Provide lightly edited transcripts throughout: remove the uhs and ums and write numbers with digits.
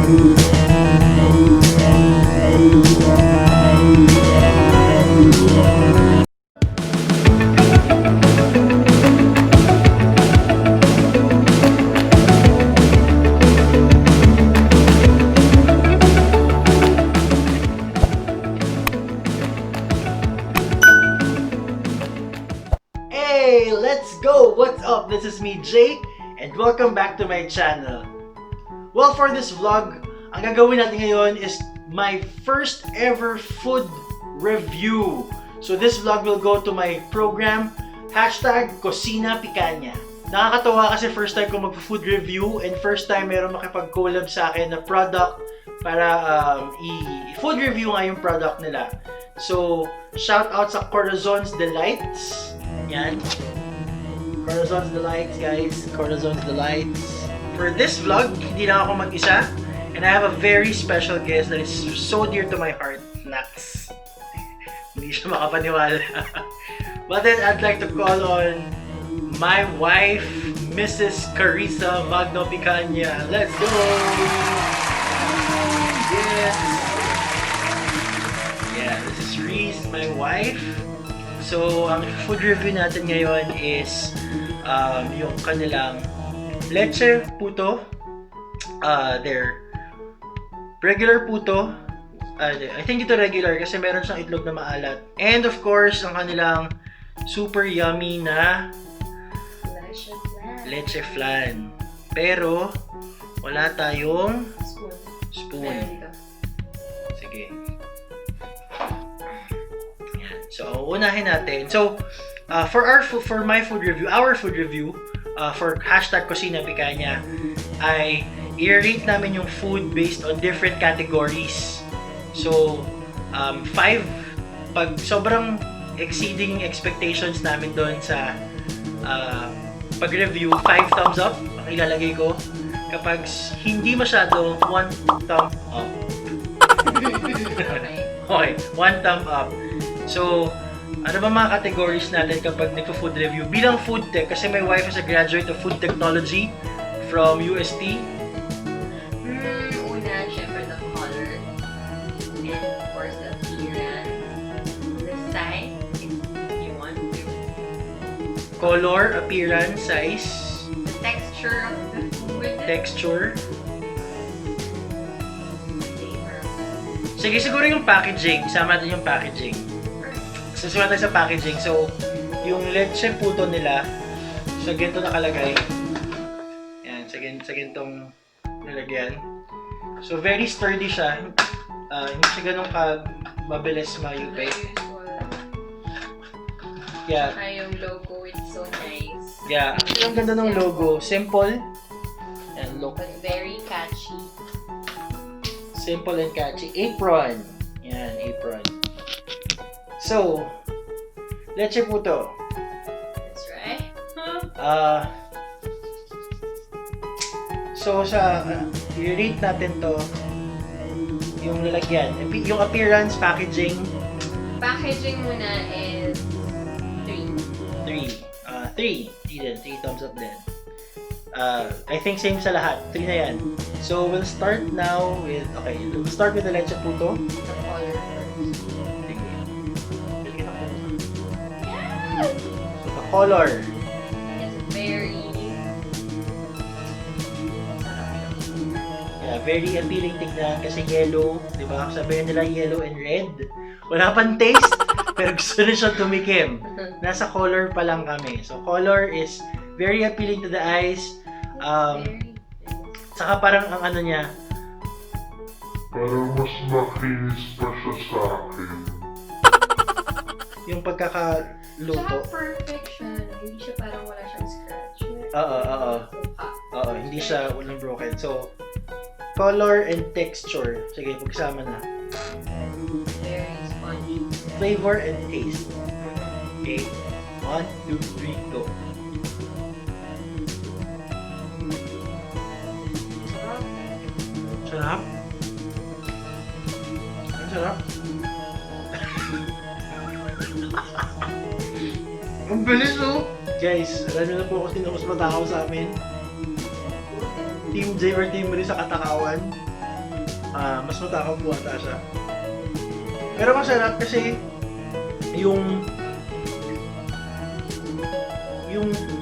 Hey, let's go! What's up? This is me, Jake, and welcome back to my channel. Well, for this vlog, ang gagawin natin ngayon is my first ever food review. So this vlog will go to my program, #COCINAPICAña. Nakakatawa kasi first time ko mag-food review and first time meron makipag-collab sa akin na product para i-food review nga yung product nila. So, shout out sa CORAZON'S Delights. Yan. CORAZON'S Delights, guys. CORAZON'S Delights. For this vlog, hindi lang ako mag-isa. And I have a very special guest that is so dear to my heart. Nax. Hindi siya makapaniwala. But then, I'd like to call on my wife, Mrs. Carissa Magno-Picaña. Let's go! Yes! Yeah, this is Reese, my wife. So, ang food review natin ngayon is yung kanilang leche puto, their regular puto. I think ito regular kasi meron siyang itlog na maalat. And of course, ang kanilang super yummy na leche flan. Pero, wala tayong spoon. Sige. So, unahin natin. So, for my food review, our food review, for #COCINAPICAña, ay i-rate namin yung food based on different categories. So, 5, pag sobrang exceeding expectations namin doon sa pag-review, 5 thumbs up, ang ilalagay ko. Kapag hindi masyado, 1 thumb up. Okay, 1 thumb up. So, ano ba mga categories natin kapag nagpo-food review? Bilang food tech, kasi my wife is a graduate of food technology from UST. Una, syempre the color. And of course, the appearance. The size, if you want to. Color, appearance, size. The texture of the food. Texture. Flavor. Sige, siguro yung packaging. Isama natin yung packaging. Susunod tayo sa packaging. So, yung leche puto nila, sa ganito nakalagay. Yan, sa ganitong nilagyan. So, very sturdy siya. Hindi siya ganun mabilis mayupay. Yeah. Yung logo, it's so nice. Yeah. Ang ganda ng logo. Simple. Yan, look. But very catchy. Simple and catchy. Apron. Yan, apron. So, leche puto. That's right. So, i-rate natin to yung lalagyan. Yung appearance, packaging. Packaging muna is 3. 3 thumbs up din. I think same sa lahat. 3 na yan. So, we'll start now with, we'll start with the leche puto. The color first. So, the color. It's very... Yeah, very appealing tignan kasi yellow. Diba? Sabihin nila yellow and red. Wala pang taste, pero gusto na siya tumikim. Nasa color pa lang kami. So, color is very appealing to the eyes. Saka parang ang ano niya. Parang mas makinis pa siya sa akin. Yung pagkakaluto. Tsaka perfect siya. Hindi siya parang wala siyang scratch. Oo, hindi siya walang broken. So, color and texture. Sige, pagsama na. Very spongy. Flavor and taste. Okay. 1, 2, 3, go. Sarap. Ang sarap. Ang bilis oh! Guys, alam niyo na po kung sino mas matakaw sa amin. Team J or Team Marie sa katakawan. Mas matakaw po ata siya. Pero masarap kasi yung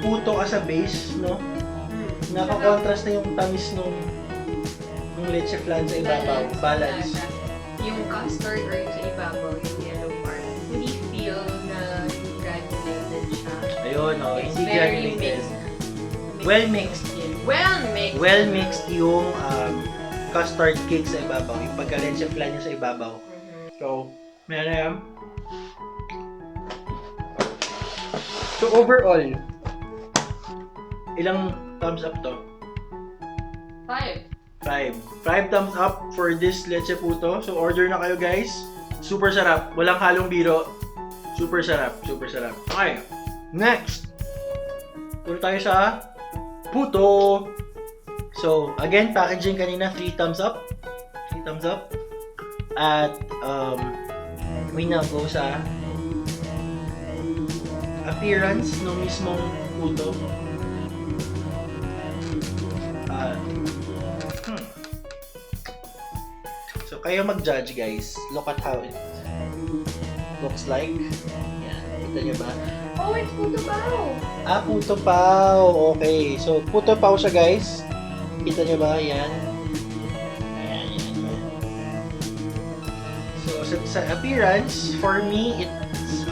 puto as a base, no? Naka-contrast na yung tamis nung leche flan sa ibabaw. Balance. Yung custard or yung sa ibabaw, yung yellow part, hindi feel na granulated siya. Ayun, oh, It's hindi very granulated. mixed. Well-mixed. Well-mixed. Well-mixed yung custard cake sa ibabaw. Yung pagka-leche flan niya sa ibabaw. So, meron na yan. So, overall, ilang thumbs up to? 5. 5 thumbs up for this leche puto. So, order na kayo, guys. Super sarap. Walang halong biro. Super sarap. Super sarap. Okay. Next. Tuloy tayo sa puto. So, again, packaging kanina, 3 thumbs up. 3 thumbs up. At, we now go sa appearance ng mismong puto. So, kayo mag-judge, guys. Look at how it looks like. Yan. Kita nyo ba? Oh, it's puto bao. Puto pao. Okay. So, puto pao siya, guys. Kita nyo ba? Yan. Ayan, yan. So, sa appearance, for me, it's,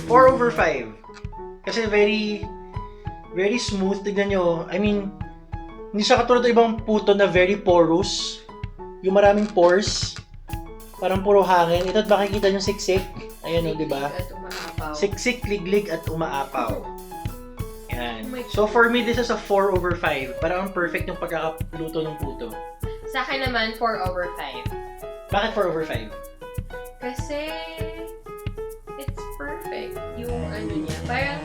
4/5. Kasi very smooth. Tignan nyo. I mean, hindi siya katulad ng ibang puto na very porous. Yung maraming pores. Parang puro hangin. Ito't makikita nyo siksik. Ayan o, di ba? At umaapaw. Siksik, liglig, at umaapaw. Yan. Oh my God. So for me, this is a 4/5. Parang perfect yung pagkakaluto ng puto. Sa akin naman, 4/5. Bakit 4/5? Kasi, it's perfect. Yung ano niya, parang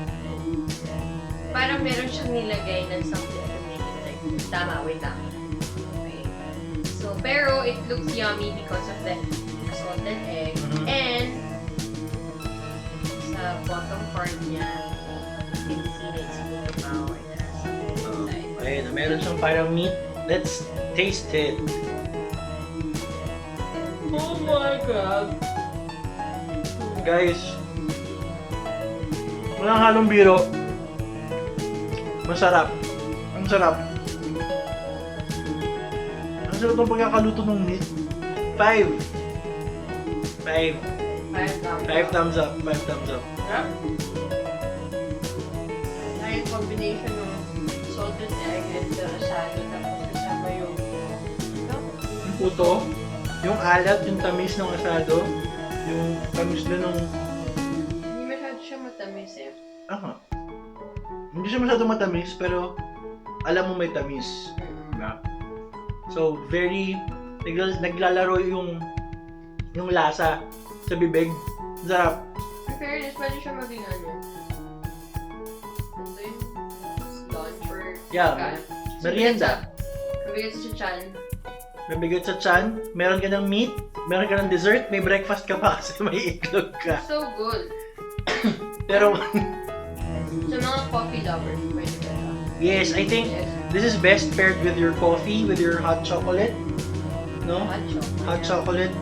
meron siyang nilagay ng something to make it like, tama, wait lang. Okay. So, pero it looks yummy because of the salted egg. And, sa bottom part niya, you can see that it's puto bao. It has something inside. Ayun, meron siyang parang meat. Let's taste it. Oh my God! Guys, walang halong biro. Masarap. Ang sarap. Ang sarap ng pagkakaluto ng meat. 5 thumbs up. 5 thumbs up. Yeah. Dahil combination ng salted egg and the asado tapos kasama yung Yung puto, yung alat, yung tamis ng asado, yung tamis din ng... hindi masyado siya matamis eh. Hindi siya masyado matamis, pero alam mo may tamis. Diba? So, very... naglalaro yung lasa sa bibig. Sarap. In fairness, pwede siya maging ano. Ano yun? Lunch or... Yeah, merienda. Kabigat sa chan. Mabigat sa chan, meron ka ng meat, meron ka ng dessert, may breakfast ka pa kasi may itlog ka. So good. Pero, Sa mga coffee lovers, pwede ba ito? yes, I think Yes. this is best paired with your coffee, with your hot chocolate. No? Hot chocolate. Hot chocolate.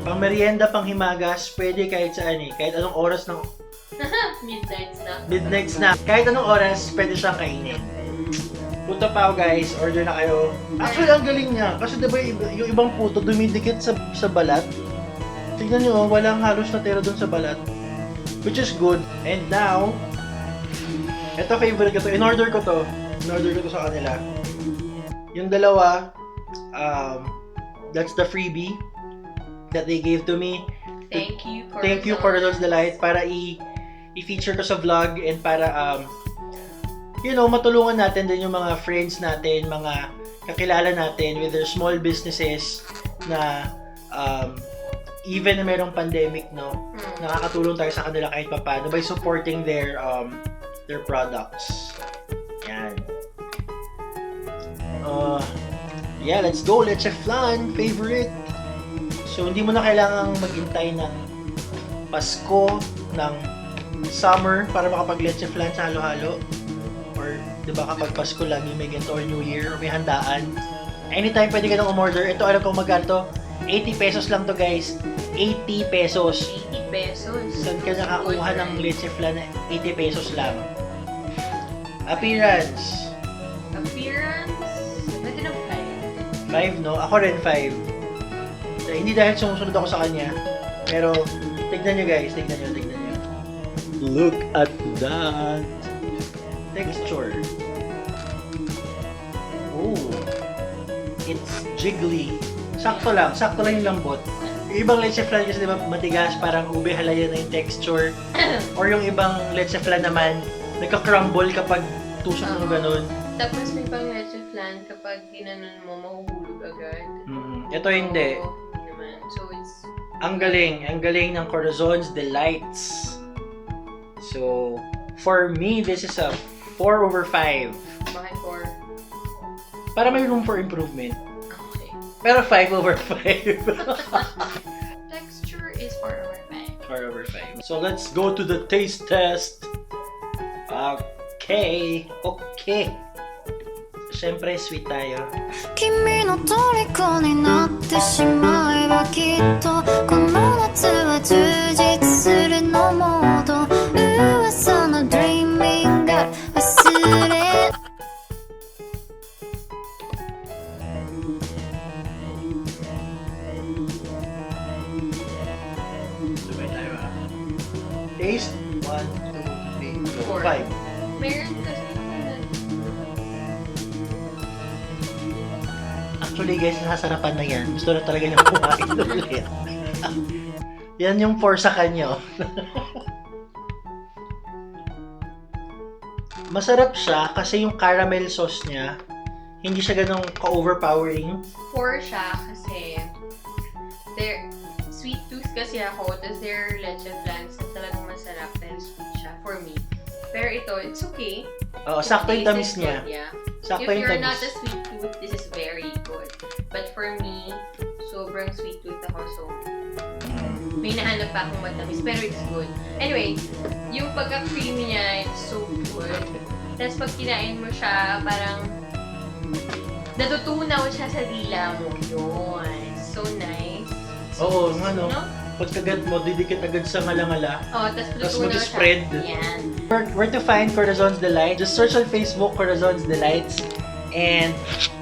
Pang merienda, pang himagas, pwede kahit saan eh. Kahit anong oras ng Midnight snack. snack. Kahit anong oras, pwede siyang kainin. Puto pao, guys. Order na kayo. Actually, ang galing niya. Kasi diba yung ibang puto dumidikit sa balat. Tignan nyo, walang halos natira dun sa balat. Which is good. And now, eto favorite ko to. In-order ko to sa kanila. Yung dalawa, that's the freebie that they gave to me. Thank you, CORAZON'S Delight, para i-feature ko sa vlog and para matulungan natin din yung mga friends natin, mga kakilala natin with their small businesses na even na merong pandemic, no, nakakatulong tayo sa kanila kahit papaano by supporting their products. Yan. Yeah, let's go. Leche flan, favorite. So, hindi mo na kailangang maghintay ng Pasko, ng summer para makapag-leche flan sa halo-halo. Or, di ba kapag Pasko lagi may ganito or New Year or may handaan. Anytime pwede ka nang umorder. Ito, alam ko magkano to? 80 pesos lang to, guys. 80 pesos. 80 pesos. Saan ka nakakuha ng leche flan na 80 pesos lang? Appearance. Pwede na 5, no? Ako rin 5. Hindi dahil sumusunod ako sa kanya. Pero, tignan nyo guys. Tignan nyo. Look at that. Texture. Oh. It's jiggly. Sakto lang yung lambot. Yung ibang leche flan kasi diba matigas, parang ube halaya na yung texture. Or yung ibang leche flan naman, nagka-crumble kapag tusok mo ganun. Tapos may pang leche flan kapag ginanon mo, mahuhulog agad. Ito hindi. Naman. So it's... Ang galing ng CORAZON'S Delights. So, for me, this is a 4/5. Bakit 4? Para may room for improvement. Okay. Pero 5/5. Texture is 4/5. 4/5. So, let's go to the taste test. Okay. Siyempre, sweet tayo. 君の虜になってしまえばきっとこの夏は充実するのモード噂の dreaming が忘れ Sabay tayo Taste. 1, 2, 3, 4, 5. Meron kasi Actually guys, nasasarapan na yan. Gusto na talaga niyang kumain ulit. Yan yung 4 sa kanya. Masarap siya kasi yung caramel sauce niya, hindi siya ganong ka-overpowering. 4 siya kasi sweet tooth kasi ako, tapos their leche flans na talagang masarap dahil sweet siya for me. Pero ito, it's okay. Oo, sakto yung tamis niya. Yeah. Sakto If yung you're tamis. not a sweet tooth, this is very good. But for me, sobrang sweet tooth ako, so may nahanap pa akong matamis, pero it's good. Anyway, yung pagka-creamy niya, it's so good. Tapos pag kinain mo siya, parang natutunaw siya sa dila mo. Yun. It's so nice. Oo, ano, pagkagat mo, didikit agad sa ngala-ngala. Oh, Tapos natutunaw mag-spread. siya. Yan. Where to find CORAZON'S Delights? Just search on Facebook, CORAZON'S Delights. And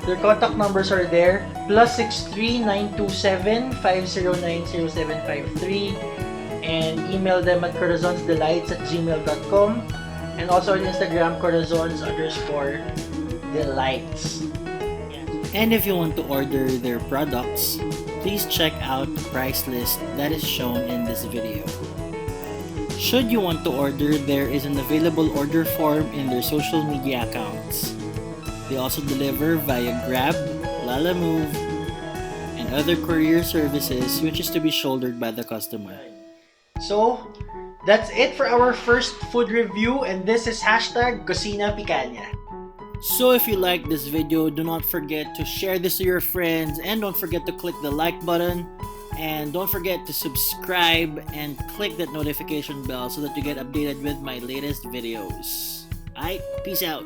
their contact numbers are there. +63 927 509 0753. And email them at corazonsdelights@gmail.com. And also on Instagram, corazons_delights. And if you want to order their products, please check out the price list that is shown in this video. Should you want to order, there is an available order form in their social media accounts. They also deliver via Grab, Lalo, and other courier services, which is to be shouldered by the customer. So, that's it for our first food review, and this is #COCINAPICAñA. So if you like this video, do not forget to share this to your friends, and don't forget to click the like button, and don't forget to subscribe and click that notification bell so that you get updated with my latest videos. Alright, peace out.